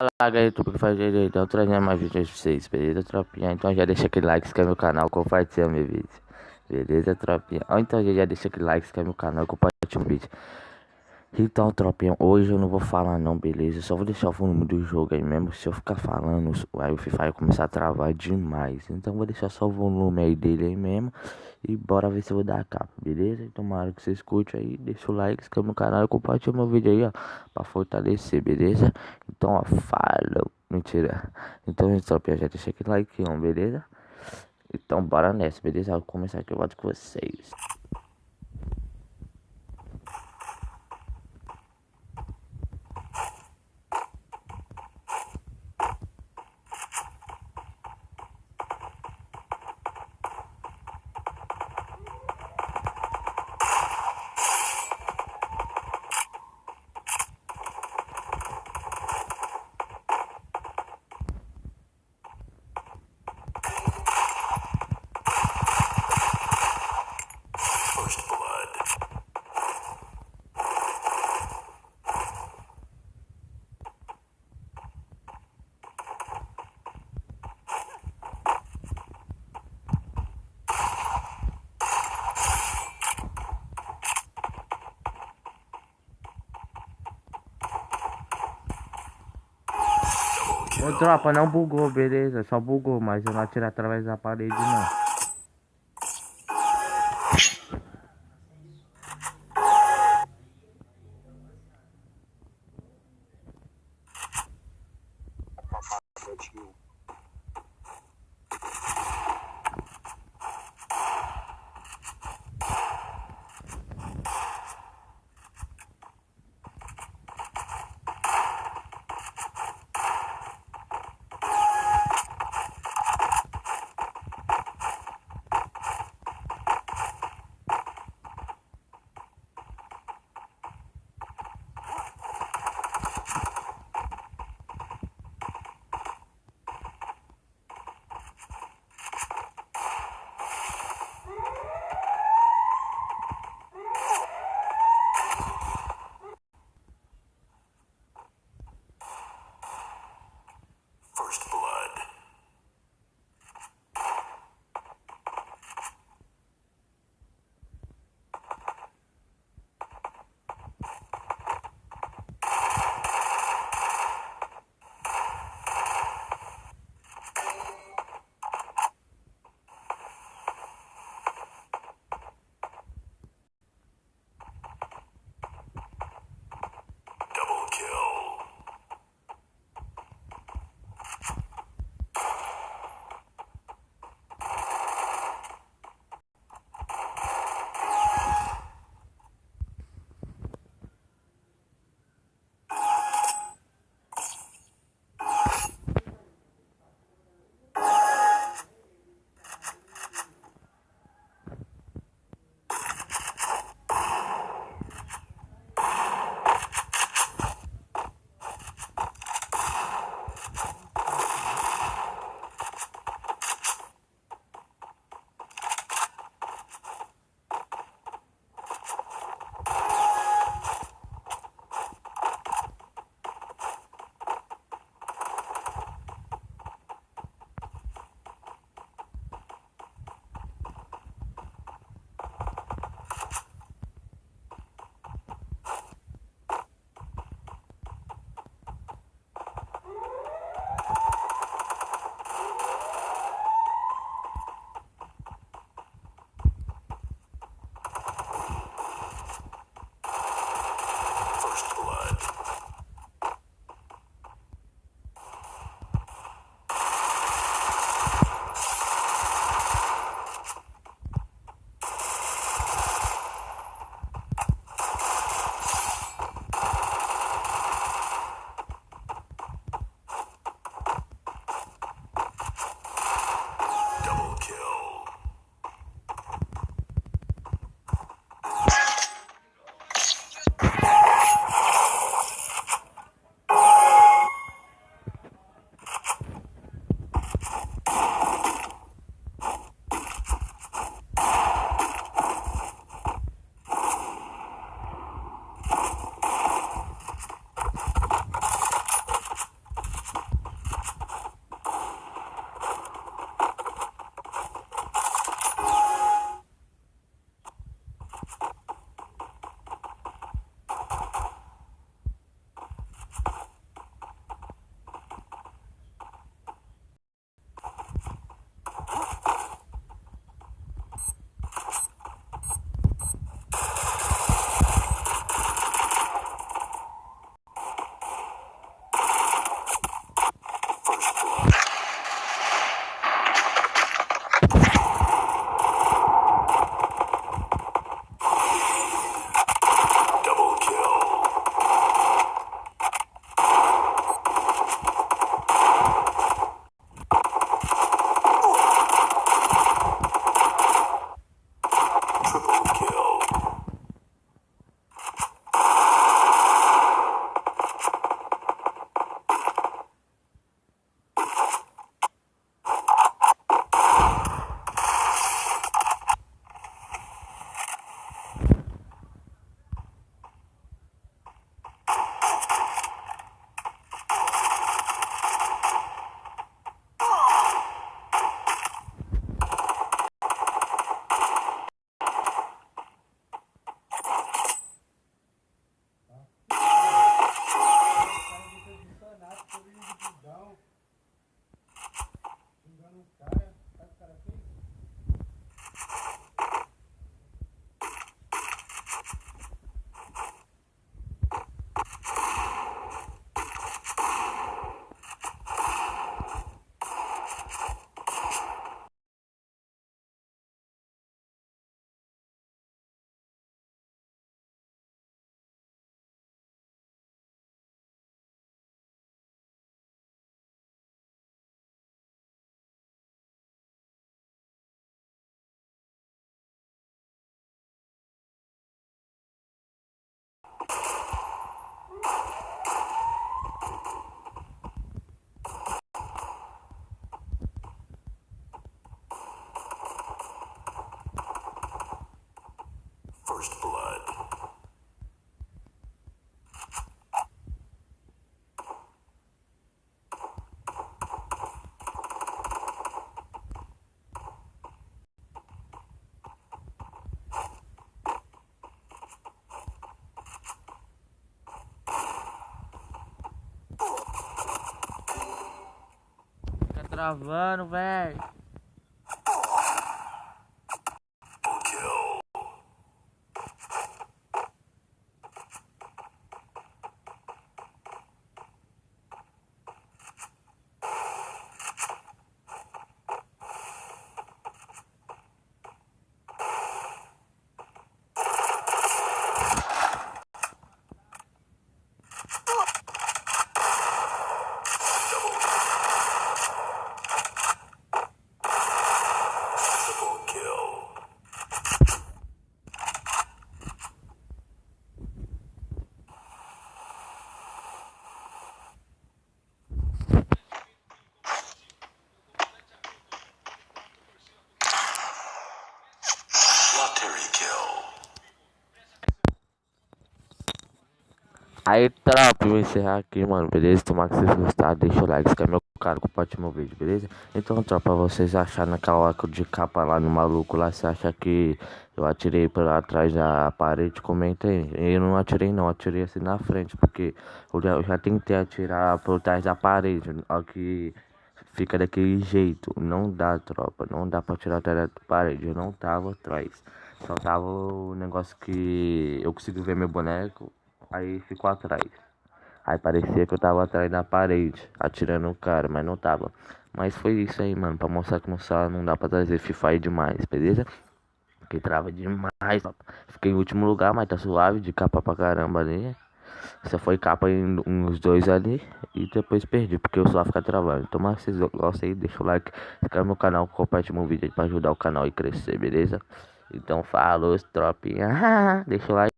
Fala aí, tu que faz direito, eu trazendo mais vídeos pra vocês, beleza, tropinha? Então já deixa aquele like, se inscreve no canal, compartilha meu vídeo, beleza, tropinha? Ou então já deixa aquele like, se inscreve no canal, compartilha o vídeo. Então, tropinha, hoje eu não vou falar não, beleza? Eu só vou deixar o volume do jogo aí mesmo. Se eu ficar falando, aí o FIFA vai começar a travar demais. Então vou deixar só o volume aí dele aí mesmo. E bora ver se eu vou dar a capa, beleza? Então, tomara que vocês curtem aí, deixa o like, se inscreve no canal e compartilha meu vídeo aí, ó. Pra fortalecer, beleza? Então, ó, falou. Mentira. Então, tropinha, já deixa aquele like, ó, beleza? Então, bora nessa, beleza? Eu vou começar aqui, eu volto com vocês. Ô tropa, não bugou, beleza? Só bugou, mas eu não atirei através da parede, não. First blood. Tá travando, velho. Aí, tropa, eu vou encerrar aqui, mano, beleza? Tomara que vocês gostaram, deixa o like, se quer meu canal, compartilha meu vídeo, beleza? Então, tropa, vocês acharam naquela hora de capa lá no maluco lá, você acha que eu atirei por atrás da parede? Comenta aí. Eu não atirei não, atirei assim na frente, porque eu já tentei atirar por trás da parede, ó que fica daquele jeito. Não dá, tropa, não dá pra atirar atrás da parede, eu não tava atrás. Só tava o negócio que eu consegui ver meu boneco. Aí ficou atrás. Aí parecia que eu tava atrás da parede, atirando o cara, mas não tava. Mas foi isso aí, mano, pra mostrar que no sala não dá pra trazer Free Fire demais, beleza? Porque trava demais. Fiquei em último lugar, mas tá suave, de capa pra caramba ali. Só foi capa em uns dois ali e depois perdi, porque eu só ficar travando. Então, mas vocês gostam aí, deixa o like, se inscreve no canal, compartilha meu vídeo aí pra ajudar o canal a crescer, beleza? Então, falou, tropinha. Deixa o like.